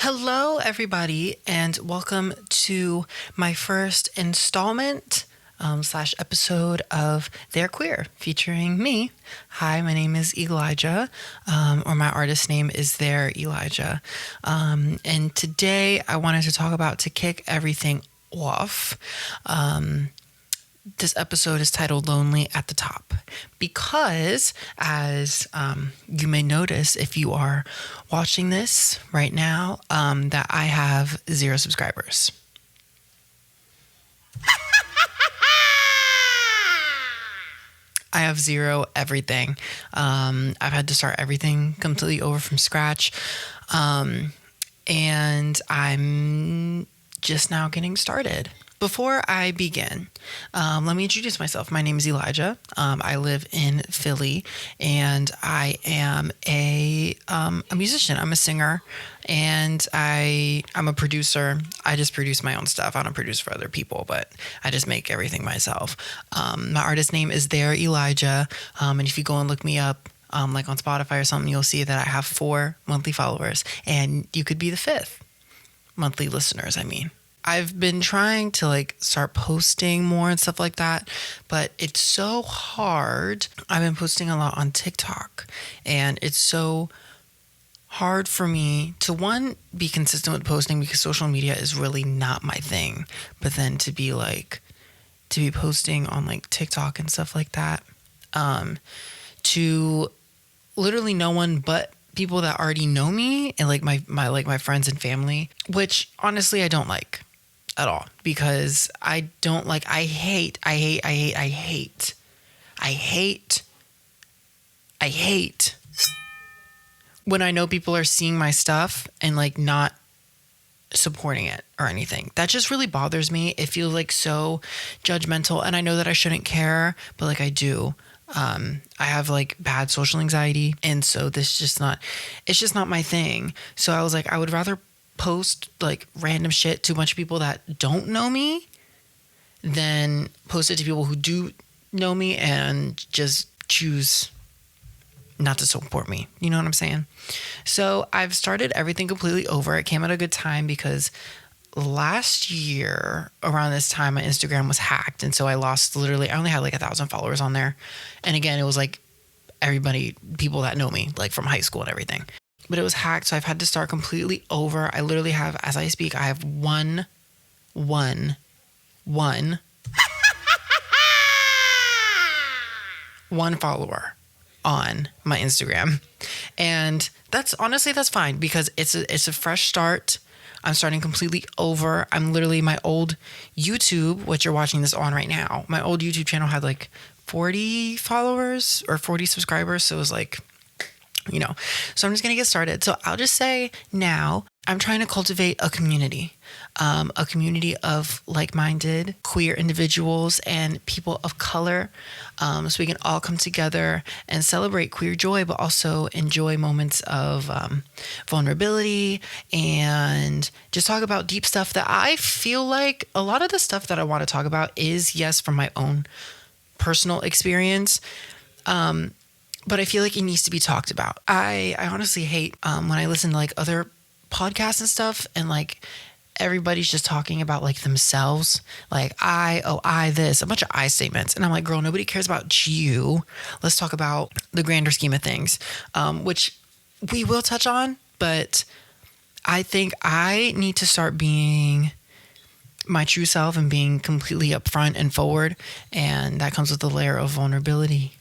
Hello, everybody, and welcome to my first installment slash episode of They're Queer, featuring me. Hi, my name is Elijah, or my artist name is There Elijah. And today I wanted to talk about to kick everything off. This episode is titled Lonely at the Top because, as you may notice if you are watching this right now, that I have 0 subscribers. I have 0 everything. I've had to start everything completely over from scratch. And I'm just now getting started. Before I begin, let me introduce myself. My name is Elijah. I live in Philly, and I am a musician. I'm a singer, and I'm a producer. I just produce my own stuff. I don't produce for other people, but I just make everything myself. My artist name is There Elijah, and if you go and look me up, like on Spotify or something, you'll see that I have 4 monthly followers, and you could be the 5th monthly listeners. I've been trying to start posting more and stuff like that, but it's so hard. I've been posting a lot on TikTok, and it's so hard for me to, one, be consistent with posting because social media is really not my thing, but then to be posting on TikTok and stuff like that, to literally no one but people that already know me and my friends and family, which honestly I don't like at all, because I hate when I know people are seeing my stuff and not supporting it or anything. That just really bothers me. It feels so judgmental, and I know that I shouldn't care, but I do. I have bad social anxiety, and so it's just not my thing. So I was I would rather post random shit to a bunch of people that don't know me than post it to people who do know me and just choose not to support me. You know what I'm saying? So I've started everything completely over. It came at a good time because last year around this time my Instagram was hacked, and so I only had 1,000 followers on there. And again, it was everybody, people that know me from high school and everything. But it was hacked, so I've had to start completely over. I literally have, as I speak, I have one follower on my Instagram. And that's fine because it's a fresh start. I'm starting completely over. I'm literally, my old YouTube, what you're watching this on right now, my old YouTube channel had 40 followers or 40 subscribers. So it was so I'm just going to get started. So I'll just say now I'm trying to cultivate a community of like-minded queer individuals and people of color, so we can all come together and celebrate queer joy, but also enjoy moments of vulnerability and just talk about deep stuff that I feel like a lot of the stuff that I want to talk about is, yes, from my own personal experience, but I feel like it needs to be talked about. I honestly hate when I listen to other podcasts and stuff, and everybody's just talking about themselves, I this, a bunch of I statements, and I'm like, girl, nobody cares about you. Let's talk about the grander scheme of things, which we will touch on, but I think I need to start being my true self and being completely upfront and forward, and that comes with a layer of vulnerability,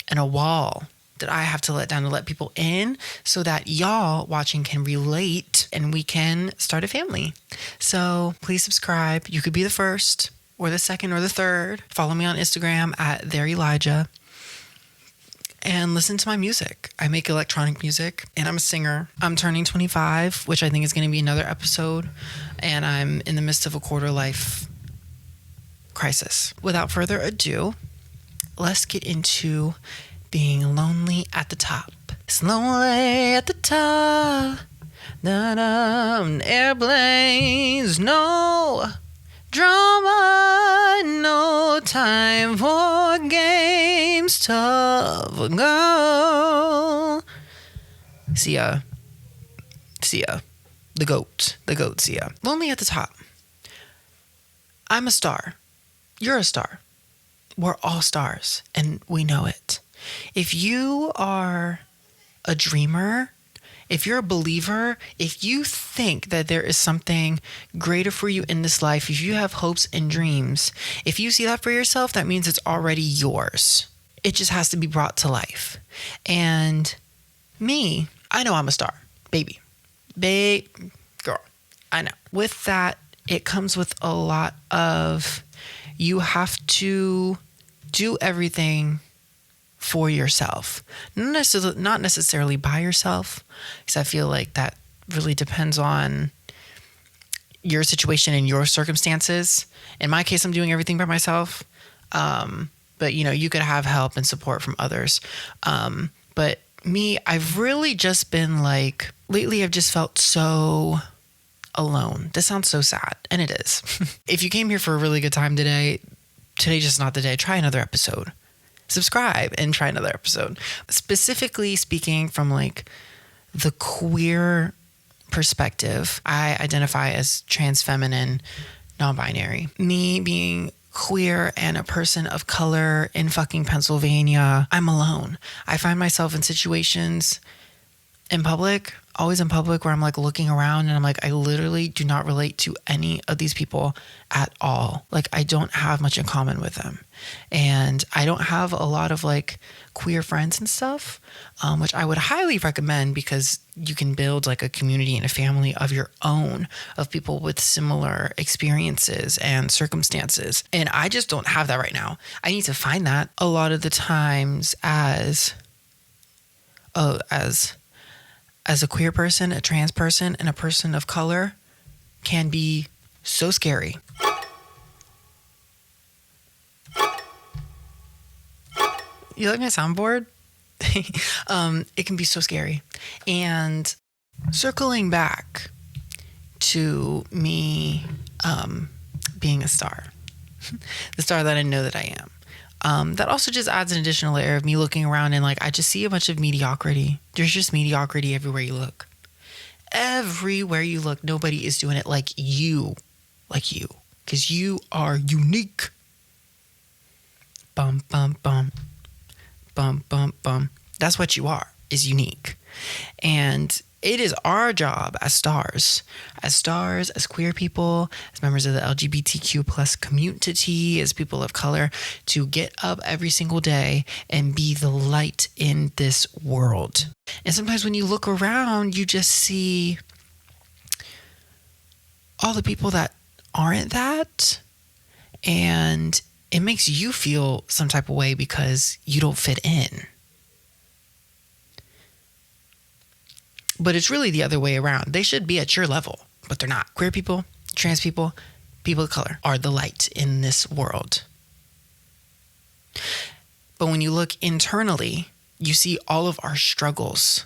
and a wall that I have to let down to let people in so that y'all watching can relate and we can start a family. So please subscribe. You could be the first or the second or the third. Follow me on Instagram at There Elijah and listen to my music. I make electronic music and I'm a singer. I'm turning 25, which I think is going to be another episode. And I'm in the midst of a quarter life crisis. Without further ado, let's get into being lonely at the top. It's lonely at the top. Airplanes, no drama, no time for games, tough girl. See, Sia. The goat Sia. Lonely at the top. I'm a star. You're a star. We're all stars, and we know it. If you are a dreamer, if you're a believer, if you think that there is something greater for you in this life, if you have hopes and dreams, if you see that for yourself, that means it's already yours. It just has to be brought to life. And me, I know I'm a star. Baby. Girl. I know. With that, it comes with a lot of, you have to do everything for yourself. Not necessarily by yourself, because I feel like that really depends on your situation and your circumstances. In my case, I'm doing everything by myself. But you could have help and support from others. But me, I've really just been like, lately I've just felt so alone. This sounds so sad, and it is. If you came here for a really good time today's just not the day. Try another episode. Subscribe and try another episode. Specifically speaking from like the queer perspective, I identify as trans feminine, non-binary. Me being queer and a person of color in fucking Pennsylvania, I'm alone. I find myself in situations in public, always in public, where I'm like looking around and I'm like, I literally do not relate to any of these people at all. Like, I don't have much in common with them. And I don't have a lot of like queer friends and stuff, which I would highly recommend, because you can build like a community and a family of your own, of people with similar experiences and circumstances. And I just don't have that right now. I need to find that. A lot of the times as a queer person, a trans person, and a person of color can be so scary. You like my soundboard? It can be so scary. And circling back to me being a star, the star that I know that I am. That also just adds an additional layer of me looking around and like, I just see a bunch of mediocrity. There's just mediocrity everywhere you look. Everywhere you look, nobody is doing it like you, because you are unique. Bum, bum, bum, bum, bum, bum. That's what you are, is unique. And it is our job as stars, as queer people, as members of the LGBTQ plus community, as people of color, to get up every single day and be the light in this world. And sometimes when you look around, you just see all the people that aren't that, and it makes you feel some type of way because you don't fit in. But it's really the other way around. They should be at your level, but they're not. Queer people, trans people, people of color are the light in this world. But when you look internally, you see all of our struggles,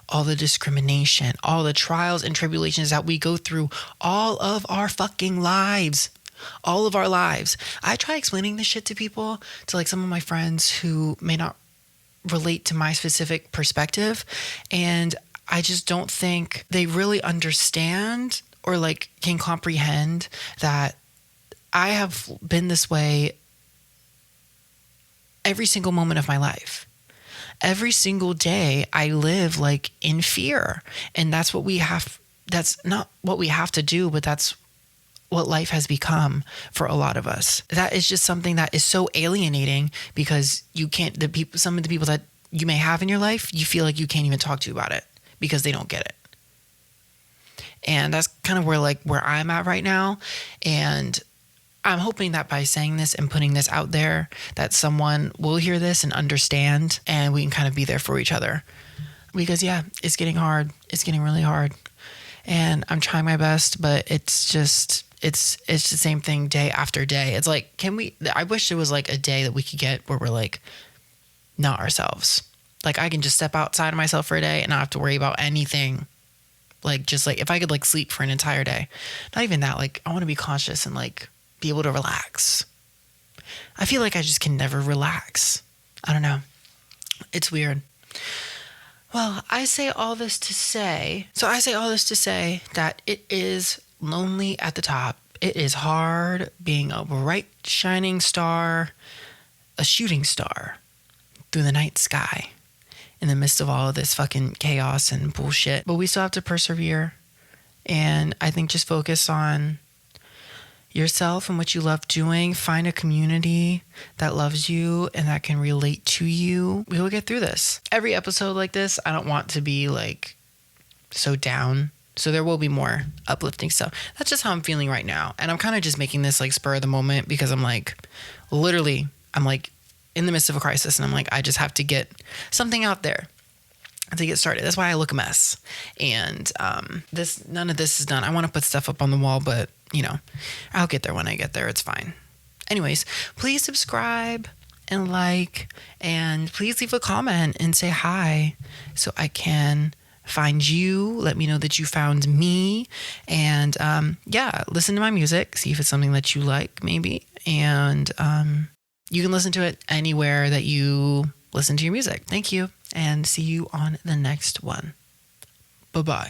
all the discrimination, all the trials and tribulations that we go through all of our fucking lives. All of our lives. I try explaining this shit to people, to like some of my friends who may not relate to my specific perspective, and I just don't think they really understand or like can comprehend that I have been this way every single moment of my life. Every single day I live like in fear, and that's not what we have to do, but that's what life has become for a lot of us. That is just something that is so alienating, because some of the people that you may have in your life, you feel like you can't even talk to about it because they don't get it. And that's kind of where I'm at right now. And I'm hoping that by saying this and putting this out there, that someone will hear this and understand, and we can kind of be there for each other. Because yeah, it's getting hard. It's getting really hard. And I'm trying my best, but it's the same thing day after day. It's like, I wish there was like a day that we could get where we're like not ourselves. Like, I can just step outside of myself for a day and not have to worry about anything. Like, just like if I could like sleep for an entire day, not even that, like I want to be conscious and like be able to relax. I feel like I just can never relax. I don't know. It's weird. Well, I say all this to say that it is lonely at the top. It is hard being a bright, shining star, a shooting star through the night sky in the midst of all of this fucking chaos and bullshit. But we still have to persevere. And I think just focus on yourself and what you love doing. Find a community that loves you and that can relate to you. We will get through this. Every episode like this, I don't want to be like so down. So there will be more uplifting stuff. That's just how I'm feeling right now. And I'm kind of just making this like spur of the moment because I'm like, literally, I'm like in the midst of a crisis and I'm like, I just have to get something out there to get started. That's why I look a mess. And none of this is done. I want to put stuff up on the wall, but you know, I'll get there when I get there. It's fine. Anyways, please subscribe and like, and please leave a comment and say hi so I can find you. Let me know that you found me. And yeah, listen to my music. See if it's something that you like, maybe. And you can listen to it anywhere that you listen to your music. Thank you. And see you on the next one. Bye-bye.